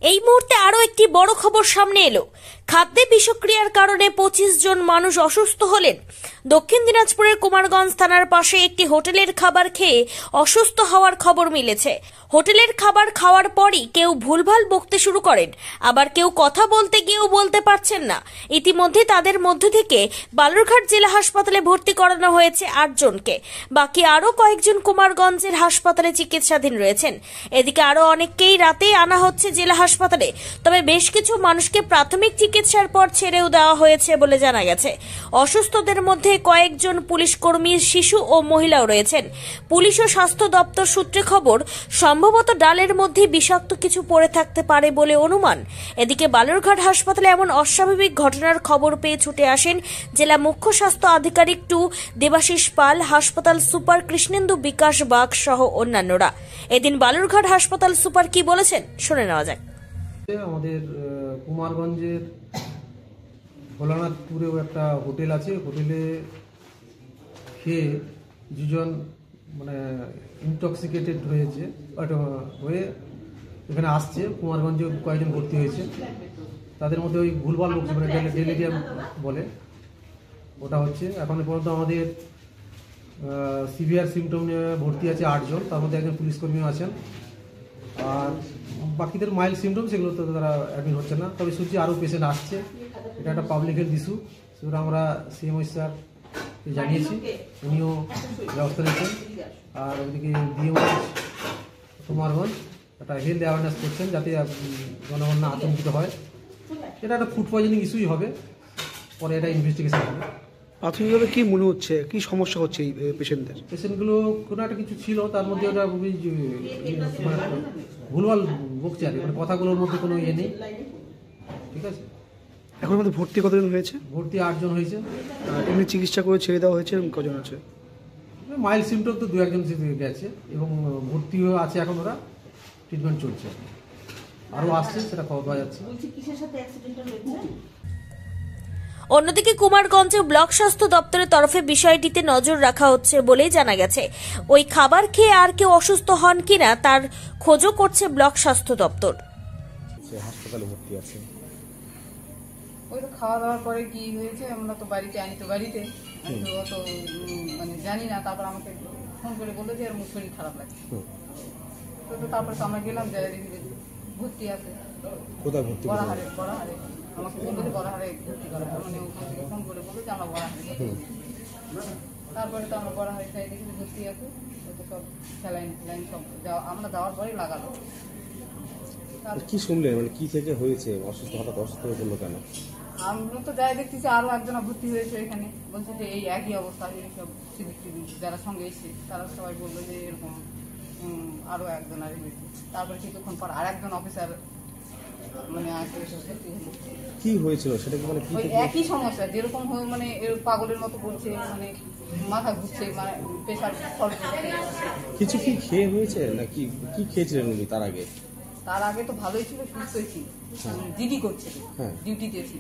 এই মুহূর্তে আরো একটি বড় খবর সামনে এলো। খাদ্যে বিষক্রিয়ার কারণে 25 জন মানুষ অসুস্থ হলেন। দক্ষিণ দিনাজপুরের কুমারগঞ্জ থানার পাশে একটি হোটেলের খাবার খেয়ে অসুস্থ হওয়ার খবর মিলেছে। হোটেলের খাবার খাওয়ার পরই কেউ ভুলভাল বকতে শুরু করেন, আবার কেউ কথা বলতে গিয়েও বলতে পারছেন না। ইতিমধ্যে তাদের মধ্য থেকে বালুরঘাট জেলা হাসপাতালে ভর্তি করানো হয়েছে 8 জনকে। বাকি আরো কয়েকজন কুমারগঞ্জের হাসপাতালে চিকিৎসাধীন রয়েছেন। এদিকে আরো অনেককেই রাতে আনা হচ্ছে জেলা হাসপাতালে। তবে বেশ কিছু মানুষকে প্রাথমিক চিকিৎসার পর ছেড়েও দেওয়া হয়েছে বলে জানা গেছে। অসুস্থদের মধ্যে কয়েকজন পুলিশ কর্মী, শিশু ও মহিলাও রয়েছেন। পুলিশ ও স্বাস্থ্য দপ্তর সূত্রে খবর, সম্ভবত ডালের মধ্যে বিষাক্ত কিছু পড়ে থাকতে পারে বলে অনুমান। এদিকে বালুরঘাট হাসপাতালে এমন অস্বাভাবিক ঘটনার খবর পেয়ে ছুটে আসেন জেলা মুখ্য স্বাস্থ্য আধিকারিক দেবাশিস পাল, হাসপাতাল সুপার কৃষ্ণেন্দু বিকাশ বাগ সহ অন্যান্যরা। এদিন বালুরঘাট হাসপাতাল সুপার কি বলেছেন শুনে নেওয়া যাক। আমাদের কুমারগঞ্জের ভোলানাথপুরেও একটা হোটেল আছে। হোটেলে খেয়ে দুজন ইনটক্সিকেটেড হয়ে এখানে আসছে। কুমারগঞ্জে কয়েকজন ভর্তি হয়েছে। তাদের মধ্যে ওই ভুলভাল বলছে, ডেলেরিয়াম বলে, ওটা হচ্ছে। এখন পর্যন্ত আমাদের সিভিয়ার সিমটম নিয়ে ভর্তি আছে 8 জন, তার মধ্যে একজন পুলিশ কর্মীও আছেন। আর বাকিদের মাইল্ড সিমটম, সেগুলো তো তারা অ্যাডমিট হচ্ছে না। তবে শুনছি আরও পেশেন্ট আসছে। এটা একটা পাবলিক হেলথ ইস্যু, সেটা আমরা সিএমও স্যারকে জানিয়েছি, উনিও ব্যবস্থা নিচ্ছেন। আর ওইদিকে ডিএমএইচ কুমারগঞ্জ একটা হেলথ অ্যাওয়ারনেস করছেন যাতে জনগণ না আতঙ্কিত হয়। এটা একটা ফুড পয়জনিং ইস্যুই হবে, পরে এটা ইনভেস্টিগেশন হবে। প্রাথমিকভাবে কি মনে হচ্ছে, কি সমস্যা হচ্ছে এই পেশেন্টগুলো? কোনো একটা কিছু ছিল, তার মধ্যে ওটা ভুলভাল বকছে আর কি, কথাগুলোর মধ্যে কোনো ইয়ে নেই। ঠিক আছে, এখন আমাদের ভর্তি কতজন হয়েছে? ভর্তি 8 জন হয়েছে। এমনি চিকিৎসা করে ছেড়ে দেওয়া হয়েছে, কজন আছে? মাইল্ড সিমটম তো 2-1 জন গেছে এবং ভর্তি হয়ে আছে। এখন ওরা ট্রিটমেন্ট চলছে, আরও আসছে, সেটা খবর পাওয়া যাচ্ছে। অন্যদিকে কুমারগঞ্জে ব্লক স্বাস্থ্য দপ্তরের তরফে বিষয়টিতে নজর রাখা হচ্ছে বলেই জানা গেছে। ওই খাবার খেয়ে আর কেউ অসুস্থ হন কিনা তার খোঁজও করছে ব্লক স্বাস্থ্য দপ্তর। হাসপাতালে ভর্তি আছে। ওই তো খাওয়া দাওয়ার পরে কি হয়েছে, আমরা তো বাড়িতে বাড়িতে অত জানি না। তারপর আমাকে ফোন করে বললো যে আমার শরীর খারাপ লাগছে। তো তারপরে তো আমরা গেলাম, যাই দেখি যে ভর্তি আছে। কোথায় ভর্তি? বড়াহারে আমাকে বললো যে বড়াহারে ভর্তি করা, মানে ওখান থেকে ফোন করে বললো যে আমরা বড়াহারে। তারপরে তো আমরা বড়াহারে খাই দেখি ভর্তি আছে। সব স্যালাইন সব আমরা যাওয়ার পরেই লাগালো। কি শুনলেন, কি থেকে হয়েছে অসুস্থ, হঠাৎ অসুস্থ হয়ে পড়লো কেন? আমরা তো যাই দেখতেছি আরো একজনা ভর্তি হয়েছে এখানে, বলছে যে এই একই অবস্থা। সব যারা সঙ্গে এসছে তারা সবাই বললো যে এরকম আরো একজনারই হয়েছে। তারপরে কিছুক্ষণ পর আর একজন অফিসার কি হয়েছিল সেটা কি একই সমস্যা, যেরকম পাগলের মতো করছে, মাথা ঘুরছে, প্রেশার ফল। কিছু কি খেয়ে হয়েছে না কি খেয়েছিলেন উনি তার আগে? তো ভালোই ছিল, সুস্থই ছিল, জিডি করছে, ডিউটিতে ছিল।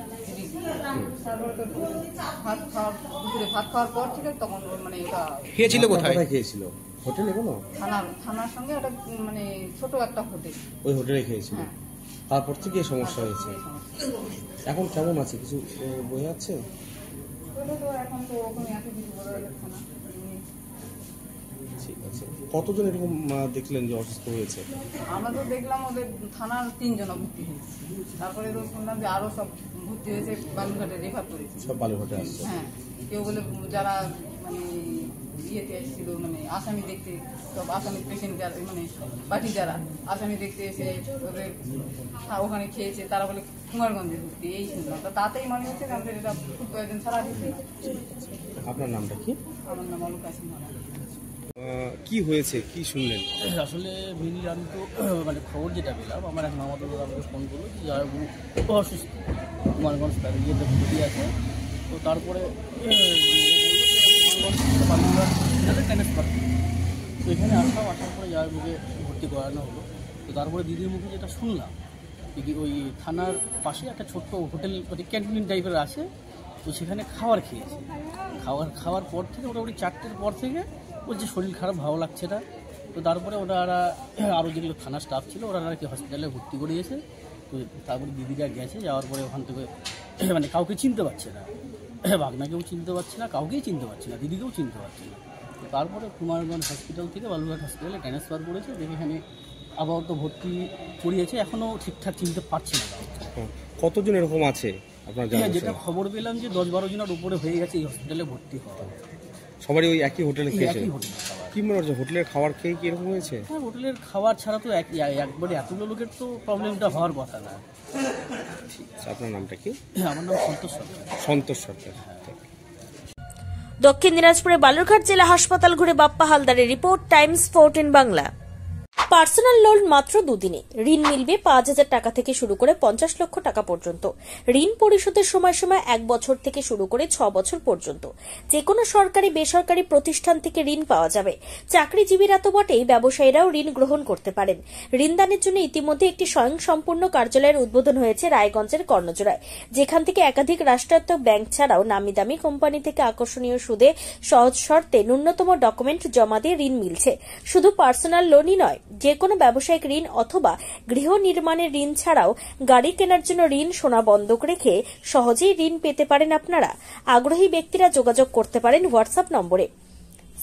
তারপরে তো দুপুরে ভাত খাওয়ার পর থেকে তখন এটা খেয়েছিল। কোথায় খেয়েছিল? হোটেলে? কোনো থানার সঙ্গে একটা ছোট একটা হোটেল, ওই হোটেলে খেয়েছিল। তারপর থেকে সমস্যা হয়েছে। এখন কেমন আছে, কিছু বোঝা যাচ্ছে? এখন তো ওরকম এত কিছু বোঝা যাচ্ছে না। ঠিক আছে, কতজন এরকম দেখলেন যে অসুস্থ হয়েছে? আমরা তো দেখলাম ওদের থানার 3 জন ভর্তি হয়েছে। তারপরে তো শুনলাম যে আরো সব ভর্তি হয়েছে, বালুরঘাটে রেফার করেছে। সব বালুরঘাটে আসছে? হ্যাঁ, কেউ বলে যারা ইয়েতে এসেছিল, আসামি দেখতে, সব আসামি পেশেন্ট যারা, পার্টি যারা আসামি দেখতে এসে ওদের ওখানে খেয়েছে, তারা বলে কুমারগঞ্জে ভর্তি। এই শুনলাম, তো তাতেই মনে হচ্ছে আমাদের এটা ফুড পয়জন ছাড়া দিচ্ছে। আপনার নামটা কি? আমার নাম অলু কাসিম। কি হয়েছে, কি শুনলেন? আসলে মিনি আমি তো খবর যেটা পেলাম, আমার এক মামাতো আমাকে ফোন করলো যে যারা অসুস্থ কুমারগঞ্জ ইয়েতে ভর্তি আছে। তো তারপরে ট্রান্সফার, তো এখানে আসার পরে যার মুখে ভর্তি করানো হলো। তো তারপরে দিদির মুখে যেটা শুনলাম, দিদি ওই থানার পাশে একটা ছোট্ট হোটেল ক্যান্টিন টাইপের আছে, তো সেখানে খাবার খেয়েছে। খাওয়ার পর থেকে মোটামুটি 4টের পর থেকে বলছে শরীর খারাপ, ভালো লাগছে না। তো তারপরে ওরা আরও যেগুলো থানা স্টাফ ছিল ওরা আর কি হসপিটালে ভর্তি করিয়েছে। তো তারপরে দিদিরা গেছে, যাওয়ার পরে ওখান থেকে মানে কাউকে চিনতে পারছে না, ভাগনাকেও চিনতে পারছে না, কাউকেই চিনতে পারছে না, দিদিকেও চিনতে পারছে না। তো তারপরে কুমারগঞ্জ হসপিটাল থেকে বালুরঘাট হসপিটালে ট্রান্সফার করেছে, দেখে এখানে আপাতত ভর্তি করিয়েছে, এখনও ঠিকঠাক চিনতে পারছি না। কতজন এরকম আছে আপনার জানা? যেটা খবর পেলাম যে 10-12 জনের উপরে হয়ে গেছে এই হসপিটালে ভর্তি হওয়া। সবারই ওই একই হোটেলে খেয়েছে? একই হোটেলে খাবার। কি মনে হচ্ছে হোটেলের খাবার খেয়ে কি এরকম হয়েছে? হ্যাঁ, হোটেলের খাবার ছাড়া তো একবারে এতগুলো লোকের তো প্রবলেমটা হওয়ার কথা না। আপনার নামটা কি? হ্যাঁ, আমার নাম সন্তোষ সরকার। সন্তোষ সরকার। দক্ষিণ দিনাজপুরে বালুরঘাট জেলা হাসপাতাল ঘুরে বাপ্পা হালদারের report, Times 14 Bangla. Personal loan মাত্র 2 দিনে ঋণ মিলবে 5,000 টাকা থেকে শুরু করে 50 লক্ষ টাকা পর্যন্ত। ঋণ পরিশোধের সময়সীমা 1 বছর থেকে শুরু করে 6 বছর পর্যন্ত। যে কোনো সরকারি বেসরকারি প্রতিষ্ঠান থেকে ঋণ পাওয়া যাবে। চাকরিজীবীরা তো বটেই, ব্যবসায়ীরাও ঋণ গ্রহণ করতে পারেন। ঋণদানের জন্য ইতিমধ্যে একটি স্বয়ংসম্পূর্ণ কার্যালয়ের উদ্বোধন হয়েছে রায়গঞ্জের কর্ণজোড়ায়, যেখান থেকে একাধিক রাষ্ট্রায়ত্ত ব্যাংক ছাড়াও নামি দামি কোম্পানি থেকে আকর্ষণীয় সুদে সহজ শর্তে ন্যূনতম ডকুমেন্ট জমা দিয়ে ঋণ মিলছে। শুধু পার্সোনাল লোনই নয়, যে কোনো ব্যবসায়িক ঋণ অথবা গৃহ নির্মাণের ঋণ ছাড়াও গাড়ি কেনার জন্য ঋণ, সোনা বন্ধক রেখে সহজেই ঋণ পেতে পারেন আপনারা। আগ্রহী ব্যক্তিরা যোগাযোগ করতে পারেন হোয়াটসঅ্যাপ নম্বরে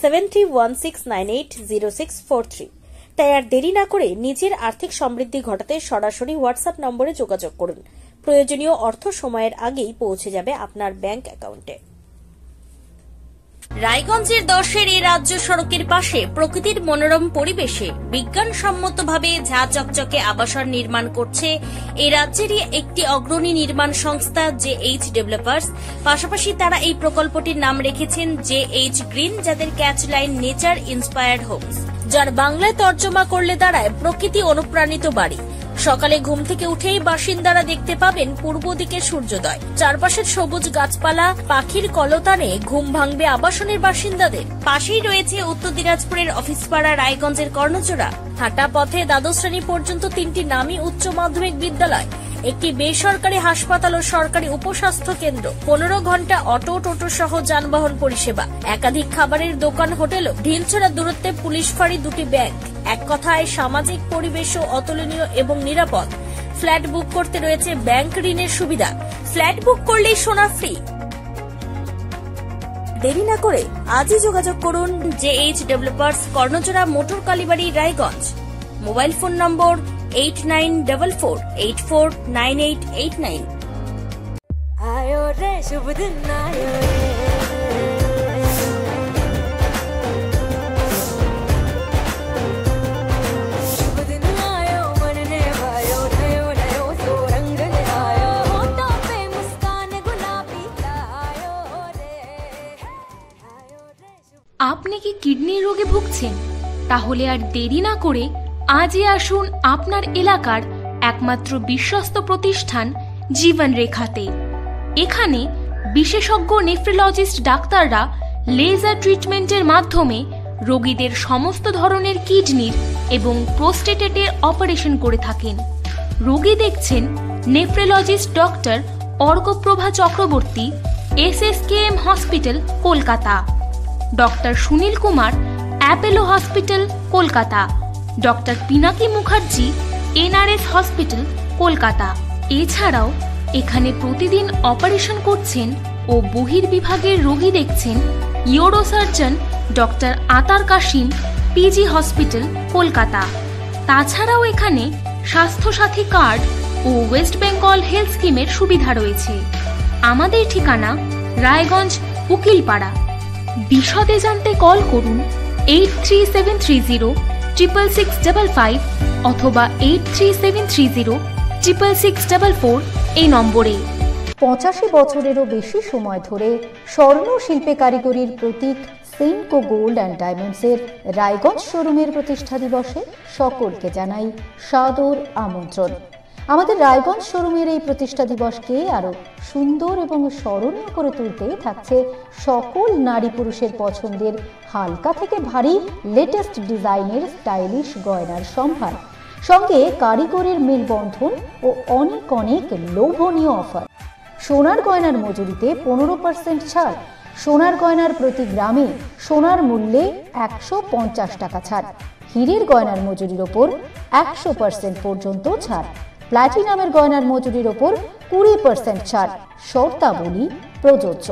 7316980643। তাই আর দেরি না করে নিজের আর্থিক সমৃদ্ধি ঘটাতে সরাসরি হোয়াটসঅ্যাপ নম্বরে যোগাযোগ করুন। প্রয়োজনীয় অর্থ সময়ের আগেই পৌঁছে যাবে আপনার ব্যাংক অ্যাকাউন্টে। রায়গঞ্জের 10-এর এই রাজ্য সড়কের পাশে প্রকৃতির মনোরম পরিবেশে বিজ্ঞানসম্মতভাবে ঝা চকচকে আবাসন নির্মাণ করছে এই রাজ্যেরই একটি অগ্রণী নির্মাণ সংস্থা JH ডেভেলপার্স। পাশাপাশি তারা এই প্রকল্পটির নাম রেখেছেন JH গ্রিন, যাদের catch line nature inspired homes, যার বাংলায় তর্জমা করলে দাঁড়ায় প্রকৃতি অনুপ্রাণিত বাড়ি। সকালে ঘুম থেকে উঠেই বাসিন্দারা দেখতে পাবেন পূর্ব দিকে সূর্যোদয়, চারপাশের সবুজ গাছপালা, পাখির কলতানে ঘুম ভাঙবে আবাসনের বাসিন্দাদের। পাশেই রয়েছে উত্তর দিনাজপুরের অফিসপাড়া রায়গঞ্জের কর্ণজোড়া। হাঁটা পথে দ্বাদশ শ্রেণী পর্যন্ত 3টি নামী উচ্চ মাধ্যমিক বিদ্যালয়, একটি বেসরকারি হাসপাতাল ও সরকারি উপস্বাস্থ্য কেন্দ্র, 15 ঘন্টা অটো, টোটো সহ যানবাহন পরিষেবা, একাধিক খাবারের দোকান, হোটেল, ঢিলছড়া দূরত্বে পুলিশ ফাঁড়ি, 2টি ব্যাংক। এক কথায় সামাজিক পরিবেশও অতুলনীয় এবং নিরাপদ। ফ্ল্যাট বুক করতে রয়েছে ব্যাংক ঋণের সুবিধা। ফ্ল্যাট বুক করলেই সোনা ফ্রি। দেরি না করে আজই যোগাযোগ করুন JH developers, Karnajora, motor Kalibari, Raiganj. Mobile phone number 8944849889। आयो रे शुभ दिन आयो रे, शुभ दिन आयो मन ने भायो, नयो नयो सो रंग ले आयो, होठों पे मुस्कान गुलाबी आयो रे, आयो रे शुभ। আপনি কি কিডনির রোগে ভুগছেন? তাহলে আর দেরি না করে আজই আসুন আপনার এলাকার একমাত্র বিশ্বস্ত প্রতিষ্ঠান জীবন রেখাতে। এখানে বিশেষজ্ঞ নেফ্রোলজিস্ট ডাক্তাররা লেজার ট্রিটমেন্টের মাধ্যমে রোগীদের সমস্ত ধরনের কিডনির এবং প্রোস্টেটের অপারেশন করে থাকেন। রোগী দেখছেন nephrologist doctor Arkaprava Chakraborty, SSKM hospital, Kolkata. Doctor Sunil Kumar, Apollo hospital, Kolkata. Doctor Pinaki Mukherjee, NRS hospital, Kolkata. এছাড়াও এখানে প্রতিদিন অপারেশন করছেন ও বহির্বিভাগের রোগী দেখছেন ইউরোসার্জন ডক্টর আতার কাশিম, PG হসপিটাল, কলকাতা। তাছাড়াও এখানে স্বাস্থ্যসাথী কার্ড ও ওয়েস্ট বেঙ্গল হেলথ স্কিমের সুবিধা রয়েছে। আমাদের ঠিকানা রায়গঞ্জ, উকিলপাড়া। বিশদে জানতে কল করুন 8373066655 অথবা 8373066644 এই নম্বরে। 85 বছরেরও বেশি সময় ধরে স্বর্ণ শিল্পে কারিগরির প্রতীক সেনকো গোল্ড অ্যান্ড ডায়মন্ডসের রায়গঞ্জ শোরুমের প্রতিষ্ঠা দিবসে সকলকে জানাই সাদর আমন্ত্রণ। আমাদের রায়গঞ্জ শোরুমের এই প্রতিষ্ঠা দিবসকে আরো সুন্দর এবং স্মরণীয় করে তুলতে থাকছে সকল নারী পুরুষের পছন্দের হালকা থেকে ভারী লেটেস্ট ডিজাইনের স্টাইলিশ গয়নার সম্ভার, সঙ্গে কারিগরের মেলবন্ধন ও অনেক অনেক লোভনীয় অফার। সোনার গয়নার মজুরিতে 15% ছাড়, সোনার গয়নার প্রতি গ্রামে সোনার মূল্যে 150 টাকা ছাড়, হীরের গয়নার মজুরির ওপর 100% পর্যন্ত ছাড়। প্ল্যাটিনামের গয়নার মজুরির ওপর 20% ছাড়, শর্তাবলী প্রযোজ্য।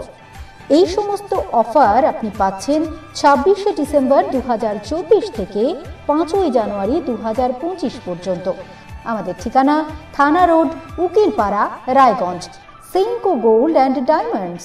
এই সমস্ত অফার আপনি পাচ্ছেন 26শে ডিসেম্বর 2024 থেকে 5ই জানুয়ারি 2025 পর্যন্ত। আমাদের ঠিকানা থানা road, Ukilpara, Raiganj. Senco gold and diamonds.